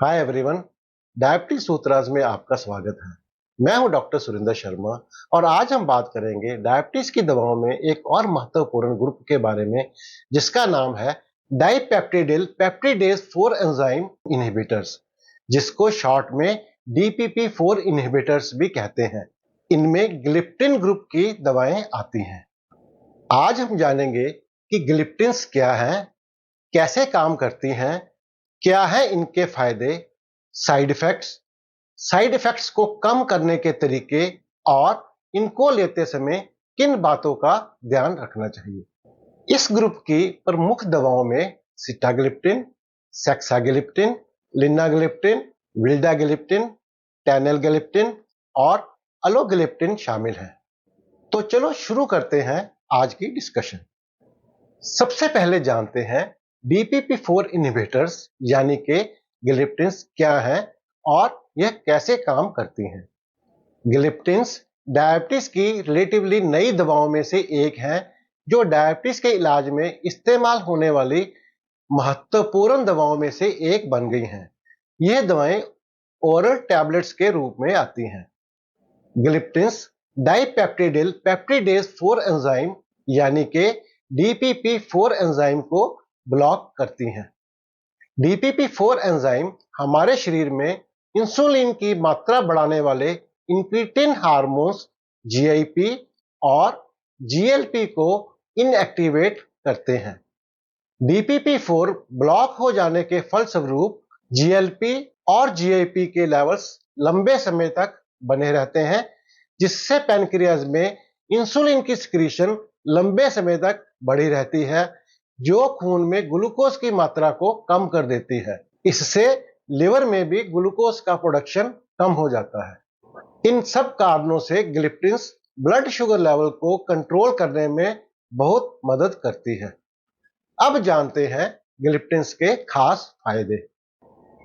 Hi everyone, diabetes सूत्राज में आपका स्वागत है। मैं हूं डॉक्टर सुरिंदर शर्मा और आज हम बात करेंगे डायबिटीज की दवाओं में एक और महत्वपूर्ण ग्रुप के बारे में जिसका नाम है डाइपेप्टिडिल पेप्टिडेज 4 एंजाइम इनहिबिटर्स, जिसको शॉर्ट में DPP4 इनहिबिटर्स भी कहते हैं। इनमें ग्लिप्टिन ग्रुप की दवाएं आती हैं। आज हम जानेंगे कि ग्लिप्टिन्स क्या हैं, कैसे काम करती हैं, क्या है इनके फायदे, साइड इफेक्ट्स को कम करने के तरीके और इनको लेते समय किन बातों का ध्यान रखना चाहिए। इस ग्रुप की प्रमुख दवाओं में sitagliptin, saxagliptin, linagliptin, vildagliptin, teneligliptin और अलोग्लिप्टिन शामिल हैं। तो चलो शुरू करते हैं आज की डिस्कशन। सबसे पहले जानते हैं DPP4 इनहिबिटर्स यानी कि ग्लिप्टिन्स क्या हैं और यह कैसे काम करती हैं। ग्लिप्टिन्स डायबिटीज की रिलेटिवली नई दवाओं में से एक है जो डायबिटीज के इलाज में इस्तेमाल होने वाली महत्वपूर्ण दवाओं में से एक बन गई हैं। यह दवाएं ओरल टैबलेट्स के रूप में आती हैं। ग्लिप्टिन्स डाइपेप्टिडिल पेप्टिडेज 4 एंजाइम यानी कि DPP4 एंजाइम को ब्लॉक करती हैं। DPP4 एंजाइम हमारे शरीर में इंसुलिन की मात्रा बढ़ाने वाले इंक्रीटिन हार्मोन्स GIP और GLP को इनएक्टिवेट करते हैं। DPP4 ब्लॉक हो जाने के फलस्वरूप GLP और GIP के लेवल्स लंबे समय तक बने रहते हैं, जिससे पैनक्रियाज में इंसुलिन की सिक्रीशन लंबे समय तक बढ़ी रहती है, जो खून में ग्लूकोज की मात्रा को कम कर देती है। इससे लिवर में भी ग्लूकोज का प्रोडक्शन कम हो जाता है। इन सब कारणों से ग्लिप्टिन्स ब्लड शुगर लेवल को कंट्रोल करने में बहुत मदद करती है। अब जानते हैं ग्लिप्टिन्स के खास फायदे।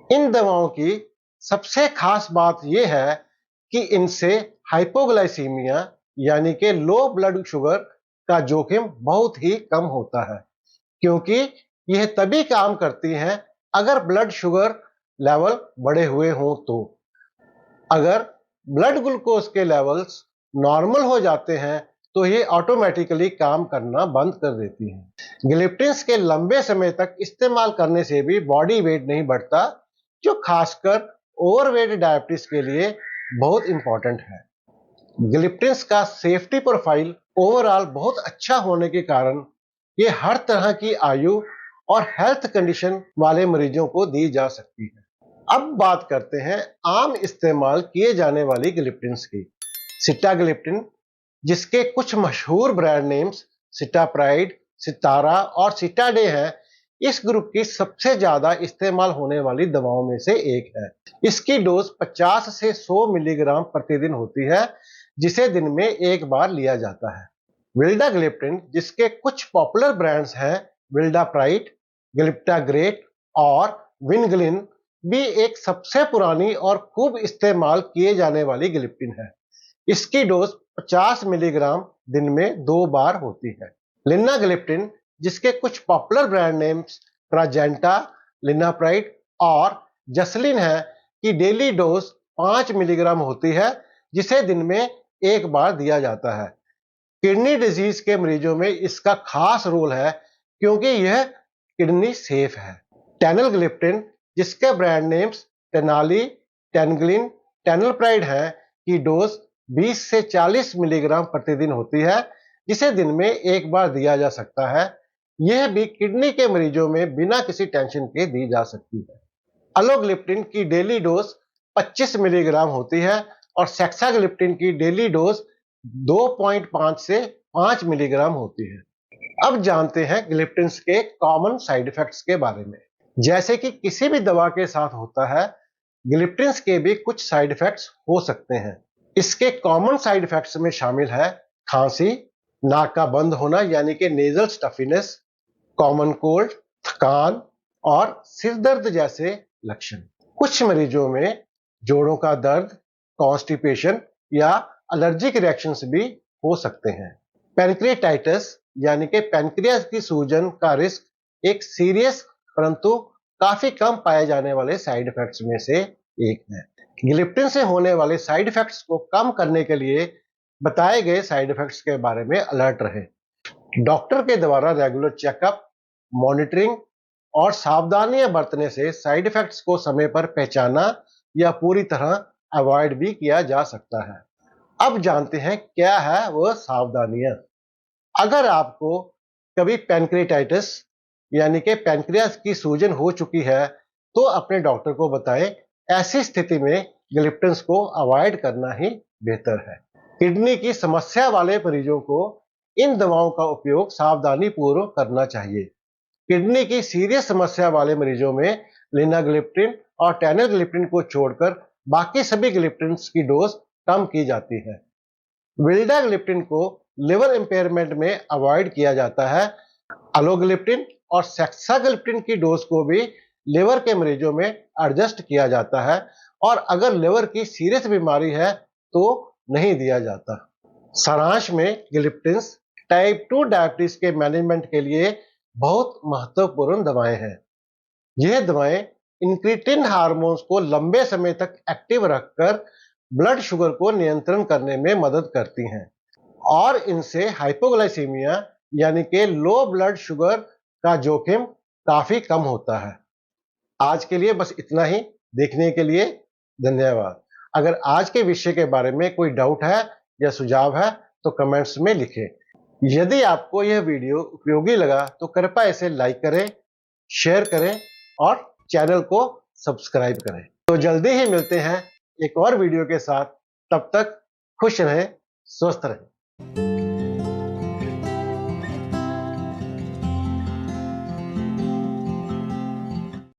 इन दवाओं की सबसे खास बात यह है कि इनसे हाइपोग्लाइसीमिया यानी कि लो ब्लड शुगर का जोखिम बहुत ही कम होता है, क्योंकि यह तभी काम करती हैं अगर ब्लड शुगर लेवल बढ़े हुए हों। तो अगर ब्लड ग्लूकोज के लेवल्स नॉर्मल हो जाते हैं तो ये ऑटोमेटिकली काम करना बंद कर देती हैं। ग्लिप्टिन्स के लंबे समय तक इस्तेमाल करने से भी बॉडी वेट नहीं बढ़ता, जो खासकर ओवरवेट डायबिटीज के लिए बहुत इंपॉर्टेंट है। ग्लिप्टिन्स का सेफ्टी प्रोफाइल ओवरऑल बहुत अच्छा होने के कारण ये हर तरह की आयु और हेल्थ कंडीशन वाले मरीजों को दी जा सकती है। अब बात करते हैं आम इस्तेमाल किए जाने वाली ग्लिप्टिन्स की। सिटाग्लिप्टिन, जिसके कुछ मशहूर ब्रांड नेम्स सिटाप्राइड, सितारा और सिटाडे हैं, इस ग्रुप की सबसे ज्यादा इस्तेमाल होने वाली दवाओं में से एक है। इसकी डोज 50 से 100 मिलीग्राम प्रतिदिन होती है, जिसे दिन में एक बार लिया जाता है। विल्डाग्लिप्टिन, जिसके कुछ पॉपुलर ब्रांड्स हैं विल्डाप्राइड, ग्लिप्टाग्रेट और विनग्लिन, भी एक सबसे पुरानी और खूब इस्तेमाल किए जाने वाली ग्लिप्टिन है। इसकी डोज 50 मिलीग्राम दिन में 2 बार होती है। लिनाग्लिप्टिन, जिसके कुछ पॉपुलर ब्रांड नेम्स ट्राजेंटा, लिनाप्राइड और जसलिन है, की डेली डोज 5 मिलीग्राम होती है, जिसे दिन में एक बार दिया जाता है। किडनी डिजीज के मरीजों में इसका खास रोल है, क्योंकि यह किडनी सेफ है। टेनलग्लिप्टिन, जिसके ब्रांड नेम्स टेनाली, टेनग्लिन, टेनलप्राइड है, की डोज 20 से 40 मिलीग्राम प्रतिदिन होती है, जिसे दिन में एक बार दिया जा सकता है। यह भी किडनी के मरीजों में बिना किसी टेंशन के दी जा सकती है। अलोग्लिप्टिन की डेली डोज 25 मिलीग्राम होती है और सेक्साग्लिप्टिन की डेली डोज 2.5 से 5 मिलीग्राम होती है। अब जानते हैं ग्लिप्टिन्स के कॉमन साइड इफेक्ट्स के बारे में। जैसे कि किसी भी दवा के साथ होता है, ग्लिप्टिन्स के भी कुछ साइड इफेक्ट्स हो सकते हैं। इसके कॉमन साइड इफेक्ट्स में शामिल है खांसी, नाक का बंद होना यानी कि नेजल स्टफीनेस, कॉमन कोल्ड, थकान और सिर दर्द जैसे लक्षण। कुछ मरीजों में जोड़ों का दर्द, कॉन्स्टिपेशन या एलर्जिक रिएक्शंस भी हो सकते हैं। पैनक्रियाटाइटिस यानी कि पैनक्रियाज की सूजन का रिस्क एक सीरियस परंतु काफी कम पाए जाने वाले साइड इफेक्ट्स में से एक है। गिलिप्टिन से होने वाले साइड इफेक्ट्स को कम करने के लिए बताए गए साइड इफेक्ट्स के बारे में अलर्ट रहे। डॉक्टर के द्वारा रेगुलर चेकअप, मॉनिटरिंग और सावधानियां बरतने से साइड इफेक्ट्स को समय पर पहचाना या पूरी तरह अवॉइड भी किया जा सकता है। अब जानते हैं क्या है वह सावधानियां। अगर आपको कभी पैनक्रियाटाइटिस यानी कि पैनक्रियास की सूजन हो चुकी है तो अपने डॉक्टर को बताएं। ऐसी स्थिति में ग्लिप्टिन्स को अवॉइड करना ही बेहतर है। किडनी की समस्या वाले मरीजों को इन दवाओं का उपयोग सावधानी पूर्वक करना चाहिए। किडनी की सीरियस समस्या वाले मरीजों में लिनाग्लिप्टिन और टेनाग्लिप्टिन को छोड़कर बाकी सभी ग्लिप्टिन्स की डोज कम की जाती है। विल्डाग्लिप्टिन को लिवर इंपेयरमेंट में अवॉइड किया जाता है। अलोग्लिप्टिन और सेक्साग्लिप्टिन की डोज को भी लिवर के मरीजों में एडजस्ट किया जाता है और अगर लिवर की सीरियस बीमारी है तो नहीं दिया जाता। सारांश में ग्लिप्टिन्स टाइप 2 डायबिटीज के मैनेजमेंट के लिए बहुत महत्वपूर्ण दवाएं हैं। यह दवाएं इंक्रीटिन हार्मोन्स को लंबे समय तक एक्टिव रखकर ब्लड शुगर को नियंत्रण करने में मदद करती हैं और इनसे हाइपोग्लाइसीमिया यानी कि लो ब्लड शुगर का जोखिम काफी कम होता है। आज के लिए बस इतना ही। देखने के लिए धन्यवाद। अगर आज के विषय के बारे में कोई डाउट है या सुझाव है तो कमेंट्स में लिखें। यदि आपको यह वीडियो उपयोगी लगा तो कृपया इसे लाइक करें, शेयर करें और चैनल को सब्सक्राइब करें। तो जल्दी ही मिलते हैं एक और वीडियो के साथ। तब तक खुश रहें, स्वस्थ रहें।